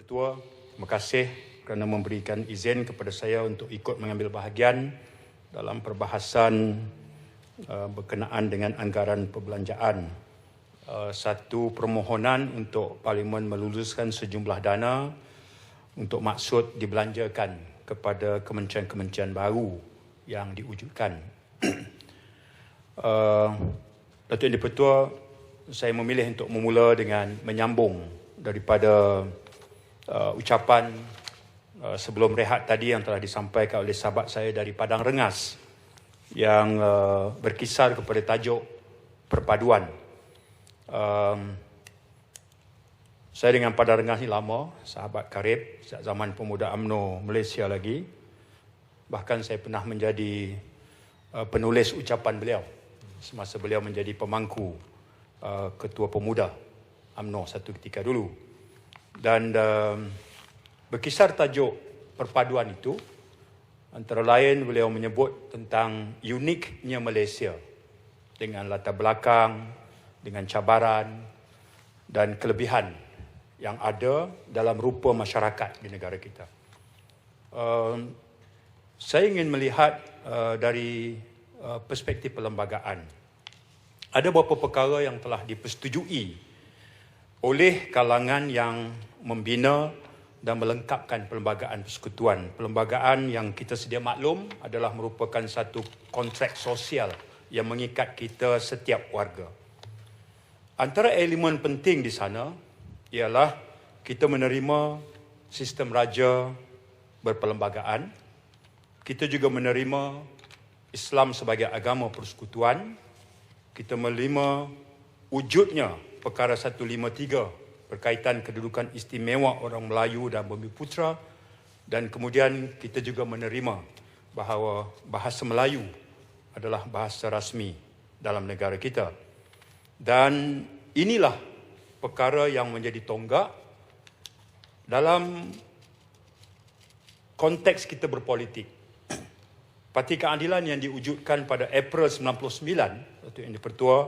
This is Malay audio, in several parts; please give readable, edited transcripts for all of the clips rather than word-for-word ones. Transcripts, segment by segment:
Pertua, terima kasih kerana memberikan izin kepada saya untuk ikut mengambil bahagian dalam perbahasan berkenaan dengan anggaran perbelanjaan. Satu permohonan untuk Parlimen meluluskan sejumlah dana untuk maksud dibelanjakan kepada kementerian-kementerian baru yang diwujudkan. Datuk Yang di-Pertua, saya memilih untuk memula dengan menyambung daripada ucapan sebelum rehat tadi yang telah disampaikan oleh sahabat saya dari Padang Rengas yang berkisar kepada tajuk perpaduan. Saya dengan Padang Rengas ni lama, sahabat karib, sejak zaman pemuda UMNO Malaysia lagi. Bahkan saya pernah menjadi penulis ucapan beliau semasa beliau menjadi pemangku Ketua Pemuda UMNO satu ketika dulu. Dan berkisar tajuk perpaduan itu, antara lain beliau menyebut tentang uniknya Malaysia dengan latar belakang, dengan cabaran dan kelebihan yang ada dalam rupa masyarakat di negara kita. Saya ingin melihat dari perspektif perlembagaan. Ada beberapa perkara yang telah dipersetujui oleh kalangan yang membina dan melengkapkan perlembagaan persekutuan. Perlembagaan yang kita sedia maklum adalah merupakan satu kontrak sosial yang mengikat kita setiap warga. Antara elemen penting di sana ialah kita menerima sistem raja berperlembagaan. Kita juga menerima Islam sebagai agama persekutuan. Kita menerima wujudnya perkara 153 berkaitan kedudukan istimewa orang Melayu dan Bumiputera, dan kemudian kita juga menerima bahawa bahasa Melayu adalah bahasa rasmi dalam negara kita. Dan inilah perkara yang menjadi tonggak dalam konteks kita berpolitik. Parti Keadilan yang diwujudkan pada April 99, Datuk Yang di-Pertua,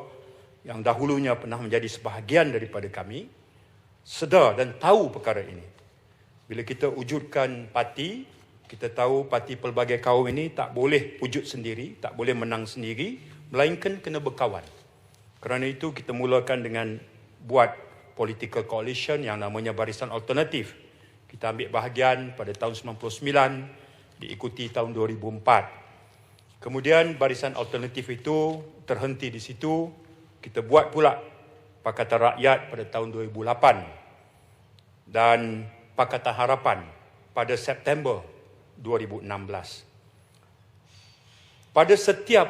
yang dahulunya pernah menjadi sebahagian daripada kami, sedar dan tahu perkara ini. Bila kita wujudkan parti, kita tahu parti pelbagai kaum ini tak boleh wujud sendiri, tak boleh menang sendiri, melainkan kena berkawan. Kerana itu kita mulakan dengan buat political coalition yang namanya Barisan Alternatif. Kita ambil bahagian pada tahun 99, diikuti tahun 2004. Kemudian Barisan Alternatif itu terhenti di situ. Kita buat pula Pakatan Rakyat pada tahun 2008 dan Pakatan Harapan pada September 2016. Pada setiap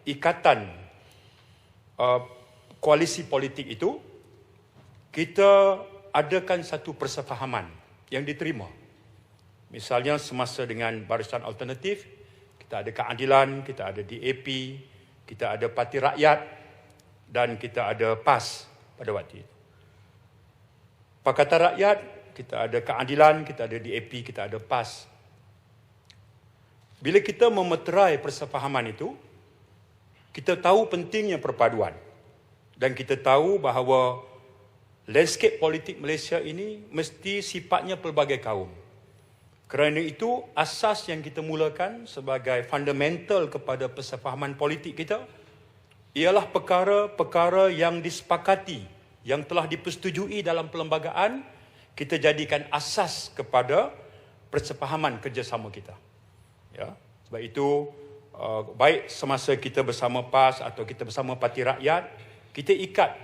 ikatan koalisi politik itu, kita adakan satu persefahaman yang diterima. Misalnya semasa dengan Barisan Alternatif, kita ada Keadilan, kita ada DAP, kita ada Parti Rakyat, dan kita ada PAS pada waktu itu. Pakatan Rakyat, kita ada Keadilan, kita ada DAP, kita ada PAS. Bila kita memeterai persefahaman itu, kita tahu pentingnya perpaduan. Dan kita tahu bahawa landscape politik Malaysia ini mesti sifatnya pelbagai kaum. Kerana itu, asas yang kita mulakan sebagai fundamental kepada persefahaman politik kita ialah perkara-perkara yang disepakati, yang telah dipersetujui dalam perlembagaan, kita jadikan asas kepada persefahaman kerjasama kita. Ya, sebab itu, baik semasa kita bersama PAS atau kita bersama Parti Rakyat, kita ikat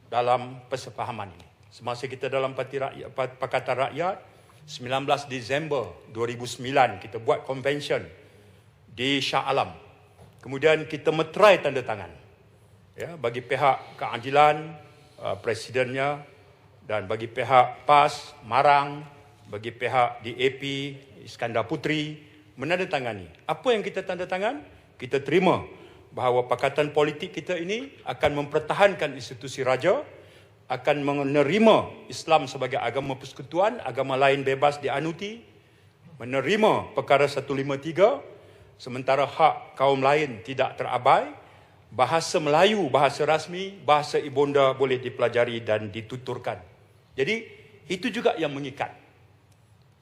dalam persefahaman ini. Semasa kita dalam Pakatan Rakyat, 19 Disember 2009, kita buat convention di Shah Alam. Kemudian kita meterai tanda tangan, ya, bagi pihak Keadilan, presidennya, dan bagi pihak PAS, Marang, bagi pihak DAP, Iskandar Puteri, menandatangani. Apa yang kita tanda tangan? Kita terima bahawa pakatan politik kita ini akan mempertahankan institusi raja, akan menerima Islam sebagai agama persekutuan, agama lain bebas dianuti, menerima perkara 153, sementara hak kaum lain tidak terabai, bahasa Melayu, bahasa rasmi, bahasa ibunda boleh dipelajari dan dituturkan. Jadi, itu juga yang mengikat.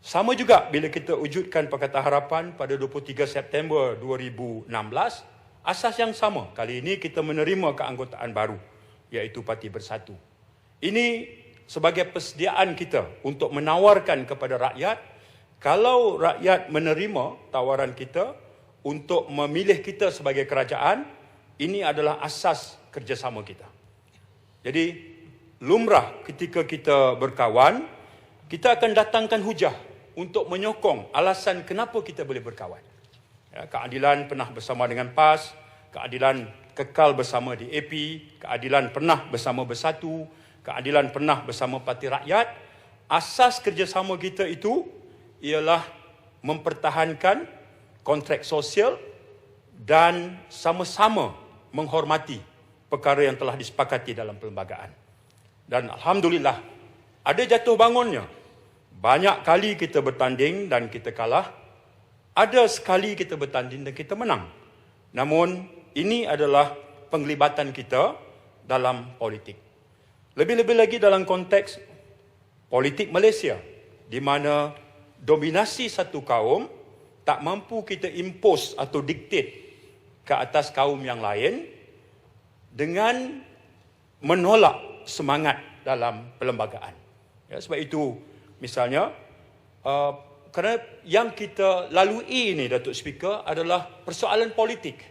Sama juga bila kita wujudkan Pakatan Harapan pada 23 September 2016, asas yang sama. Kali ini kita menerima keanggotaan baru, iaitu Parti Bersatu. Ini sebagai persediaan kita untuk menawarkan kepada rakyat, kalau rakyat menerima tawaran kita untuk memilih kita sebagai kerajaan, ini adalah asas kerjasama kita. Jadi, lumrah ketika kita berkawan, kita akan datangkan hujah untuk menyokong alasan kenapa kita boleh berkawan. Ya, keadilan pernah bersama dengan PAS, keadilan kekal bersama DAP, keadilan pernah bersama Bersatu, keadilan pernah bersama Parti Rakyat. Asas kerjasama kita itu ialah mempertahankan kontrak sosial dan sama-sama menghormati perkara yang telah disepakati dalam perlembagaan. Dan Alhamdulillah, ada jatuh bangunnya. Banyak kali kita bertanding dan kita kalah. Ada sekali kita bertanding dan kita menang. Namun, ini adalah penglibatan kita dalam politik. Lebih-lebih lagi dalam konteks politik Malaysia, di mana dominasi satu kaum tak mampu kita impose atau diktate ke atas kaum yang lain dengan menolak semangat dalam perlembagaan. Ya, sebab itu, misalnya, kerana yang kita lalui ini, Datuk Speaker, adalah persoalan politik.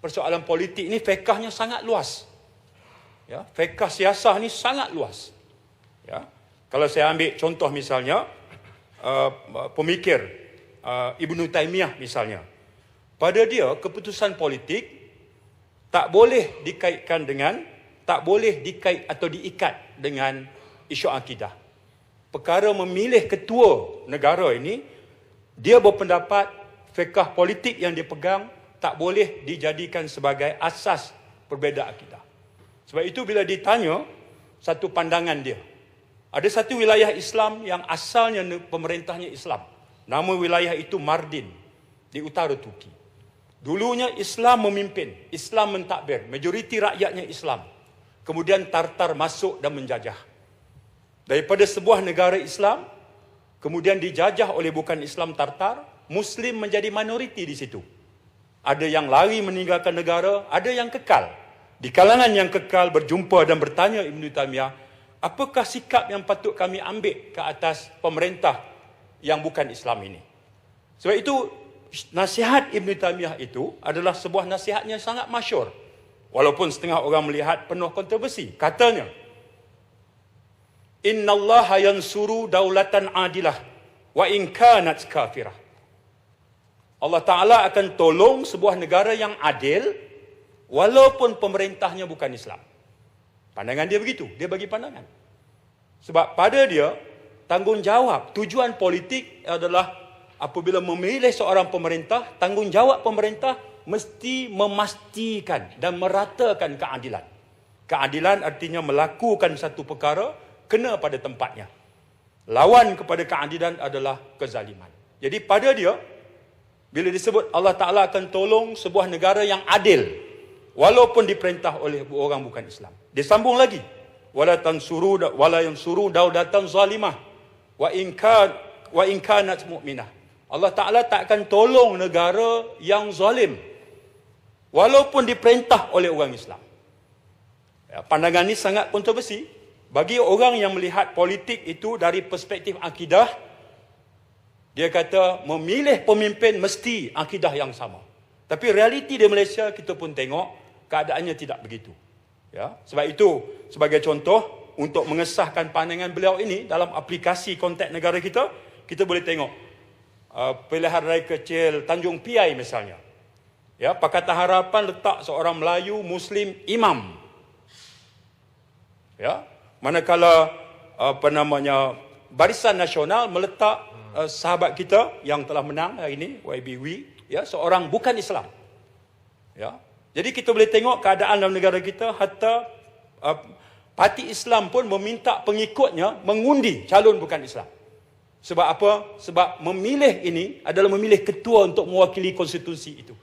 Persoalan politik ini fiqahnya sangat luas. Ya, fiqah siasah ni sangat luas. Ya, kalau saya ambil contoh misalnya, pemikir Ibnu Taimiyah misalnya. Pada dia, keputusan politik tak boleh dikaitkan dengan, tak boleh dikait atau diikat dengan isu akidah. Perkara memilih ketua negara ini, dia berpendapat fiqah politik yang dia pegang tak boleh dijadikan sebagai asas perbeza akidah. Sebab itu bila ditanya satu pandangan dia, ada satu wilayah Islam yang asalnya pemerintahnya Islam. Nama wilayah itu Mardin, di utara Turki. Dulunya Islam memimpin, Islam mentadbir, majoriti rakyatnya Islam. Kemudian Tartar masuk dan menjajah. Daripada sebuah negara Islam, kemudian dijajah oleh bukan Islam Tartar, Muslim menjadi minoriti di situ. Ada yang lari meninggalkan negara, ada yang kekal. Di kalangan yang kekal berjumpa dan bertanya Ibnu Taimiyah, apakah sikap yang patut kami ambil ke atas pemerintah yang bukan Islam ini? Sebab itu, nasihat Ibnu Taimiyah itu adalah sebuah nasihat yang sangat masyhur. Walaupun setengah orang melihat penuh kontroversi. Katanya, Innallaha yansuru daulatan adilah wa in kanat kafirah. Allah Ta'ala akan tolong sebuah negara yang adil walaupun pemerintahnya bukan Islam. Pandangan dia begitu. Dia bagi pandangan. Sebab pada dia, tanggungjawab, tujuan politik adalah apabila memilih seorang pemerintah, tanggungjawab pemerintah mesti memastikan dan meratakan keadilan. Keadilan artinya melakukan satu perkara kena pada tempatnya. Lawan kepada keadilan adalah kezaliman. Jadi pada dia, bila disebut Allah Ta'ala akan tolong sebuah negara yang adil, walaupun diperintah oleh orang bukan Islam. Dia sambung lagi. Wala yansuru daulatan zalimah wa in kanat mu'minah. Allah Ta'ala tak akan tolong negara yang zalim, walaupun diperintah oleh orang Islam. Pandangan ini sangat kontroversi. Bagi orang yang melihat politik itu dari perspektif akidah, dia kata memilih pemimpin mesti akidah yang sama. Tapi realiti di Malaysia kita pun tengok keadaannya tidak begitu. Ya, sebab itu sebagai contoh untuk mengesahkan pandangan beliau ini dalam aplikasi konteks negara kita, kita boleh tengok pilihan raya kecil Tanjung Piai misalnya. Ya, Pakatan Harapan letak seorang Melayu Muslim imam. Ya, manakala Barisan Nasional meletak sahabat kita yang telah menang hari ini, YBW, ya, seorang bukan Islam. Ya. Jadi kita boleh tengok keadaan dalam negara kita, hatta parti Islam pun meminta pengikutnya mengundi calon bukan Islam. Sebab apa? Sebab memilih ini adalah memilih ketua untuk mewakili konstitusi itu.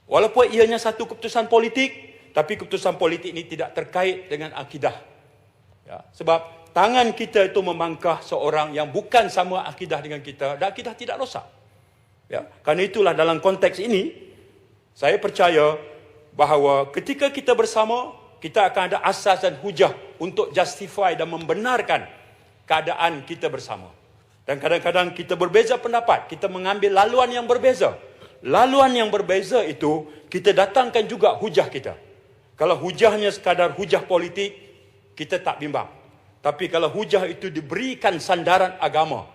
Walaupun ianya satu keputusan politik, tapi keputusan politik ini tidak terkait dengan akidah. Ya, sebab tangan kita itu memangkah seorang yang bukan sama akidah dengan kita, dan akidah tidak rosak. Ya, karena itulah dalam konteks ini, saya percaya bahawa ketika kita bersama, kita akan ada asas dan hujah untuk justify dan membenarkan keadaan kita bersama. Dan kadang-kadang kita berbeza pendapat, kita mengambil laluan yang berbeza. Laluan yang berbeza itu, kita datangkan juga hujah kita. Kalau hujahnya sekadar hujah politik, kita tak bimbang. Tapi kalau hujah itu diberikan sandaran agama,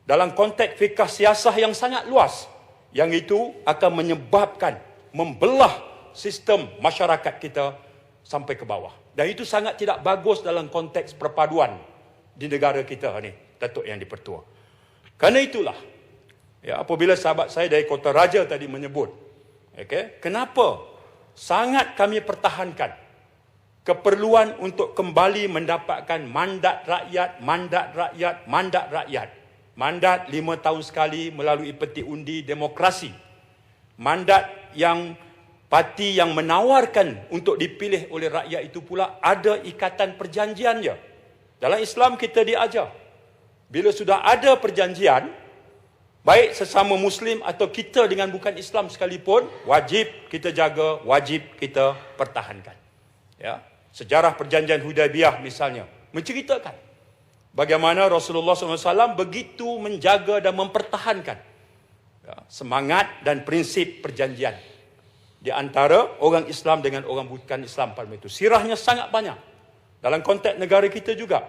dalam konteks fikah siasah yang sangat luas, yang itu akan menyebabkan, membelah sistem masyarakat kita sampai ke bawah. Dan itu sangat tidak bagus dalam konteks perpaduan di negara kita ni, Datuk Yang di-Pertua. Karena itulah, ya, apabila sahabat saya dari Kota Raja tadi menyebut, kenapa sangat kami pertahankan keperluan untuk kembali mendapatkan mandat rakyat, mandat 5 tahun sekali melalui peti undi demokrasi, mandat yang parti yang menawarkan untuk dipilih oleh rakyat itu pula ada ikatan perjanjiannya. Dalam Islam kita diajar, bila sudah ada perjanjian, baik sesama Muslim atau kita dengan bukan Islam sekalipun, wajib kita jaga, wajib kita pertahankan. Ya, sejarah perjanjian Hudaibiyah misalnya menceritakan bagaimana Rasulullah SAW begitu menjaga dan mempertahankan semangat dan prinsip perjanjian di antara orang Islam dengan orang bukan Islam pada itu. Sirahnya sangat banyak. Dalam konteks negara kita juga.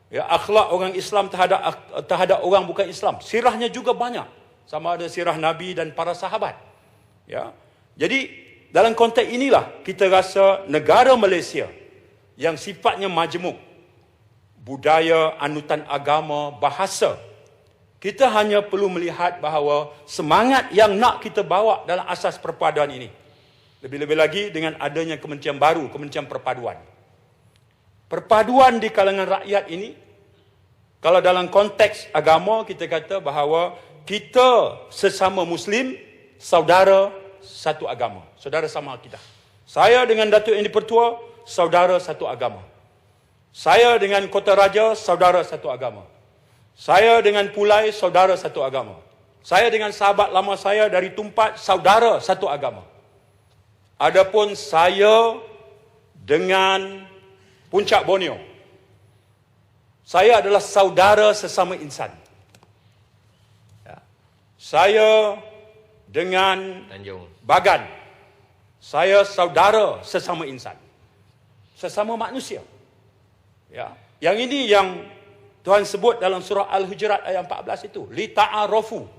Ya, akhlak orang Islam terhadap orang bukan Islam. Sirahnya juga banyak. Sama ada sirah Nabi dan para sahabat. Ya. Jadi, dalam konteks inilah kita rasa negara Malaysia yang sifatnya majmuk, budaya, anutan agama, bahasa, kita hanya perlu melihat bahawa semangat yang nak kita bawa dalam asas perpaduan ini, lebih-lebih lagi dengan adanya kementerian baru, Kementerian Perpaduan. Perpaduan di kalangan rakyat ini, kalau dalam konteks agama kita kata bahawa kita sesama Muslim, saudara satu agama, saudara sama akidah. Saya dengan Datuk Yang di-Pertua, saudara satu agama. Saya dengan Kota Raja, saudara satu agama. Saya dengan Pulai, saudara satu agama. Saya dengan sahabat lama saya dari Tumpat, saudara satu agama. Adapun saya dengan Puncak Borneo, saya adalah saudara sesama insan. Ya. Saya dengan Tanjung Bagan, saya saudara sesama insan, sesama manusia. Ya. Yang ini yang Tuhan sebut dalam surah Al-Hujurat ayat 14 itu, li ta'arofu.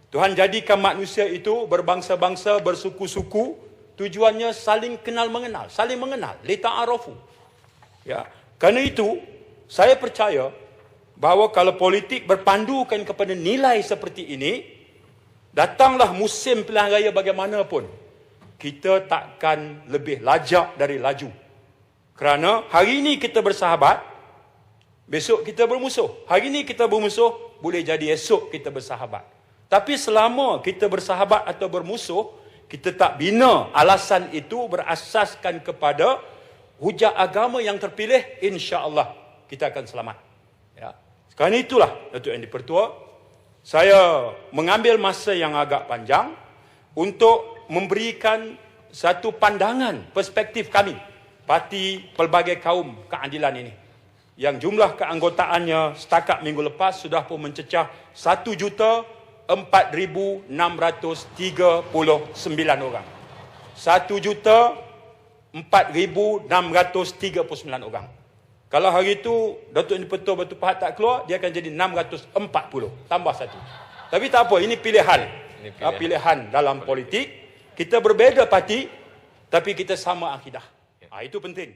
Tuhan jadikan manusia itu berbangsa-bangsa, bersuku-suku, tujuannya saling kenal mengenal, saling mengenal, li ta'arofu. Ya, karena itu saya percaya bahawa kalau politik berpandukan kepada nilai seperti ini, datanglah musim pilihan raya bagaimanapun, kita takkan lebih lajak dari laju. Kerana hari ini kita bersahabat, besok kita bermusuh. Hari ini kita bermusuh, boleh jadi esok kita bersahabat. Tapi selama kita bersahabat atau bermusuh, kita tak bina alasan itu berasaskan kepada hujah agama yang terpilih, insya-Allah kita akan selamat. Ya. Sekarang itulah Datuk Yang di-Pertua, saya mengambil masa yang agak panjang untuk memberikan satu pandangan perspektif kami, Parti Pelbagai Kaum Keadilan ini, yang jumlah keanggotaannya setakat minggu lepas sudah pun mencecah 1,04,639 orang. 1,04,639 orang. Kalau hari itu Datuk Yang di-Pertua Batu Pahat tak keluar, dia akan jadi 640. Tambah satu. Tapi tak apa, ini pilihan. Pilihan dalam politik. Kita berbeza parti, tapi kita sama akidah. Itu penting.